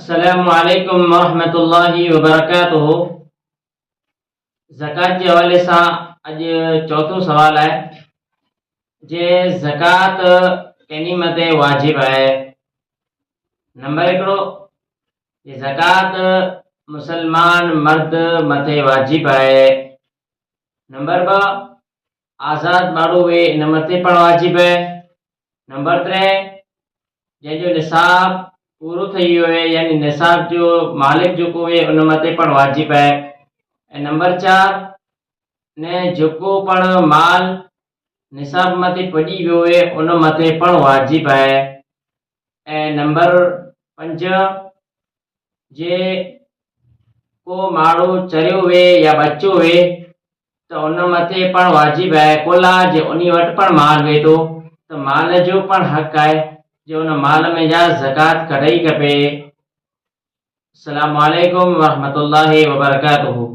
अस्सलामुअलैकुम वरहमतुल्लाहि वबरकातुहू। ज़कात के हवाले से अज चौथो सवाल है जे ज़कात केनी मते वाजिब है। नंबर एकड़ो ये ज़कात मुसलमान मर्द मते वाजिब है। नंबर ब आज़ाद माण्हू वे इन मते पण वाजिब है। नंबर 3 जंहिंजो निसाब पूरो थी वियो है यानी निसाब जो मालिक जो है उन मते पण वाजिब है। नंबर 4 ने जो पण माल निसाब मते पड़ी वियो है उन मते पण वाजिब है। नंबर 5 जे को माण्हू चरियो वे या बच्चो वे तो उन मते पण वाजिब है। कोला जे उनी वट पण माल वे तो माल जो पण हक है जो उन माल में जा ज़कात कढई खपे। अस्सलामु अलैकुम वरहमतुल्लाहि वबरकातुहू।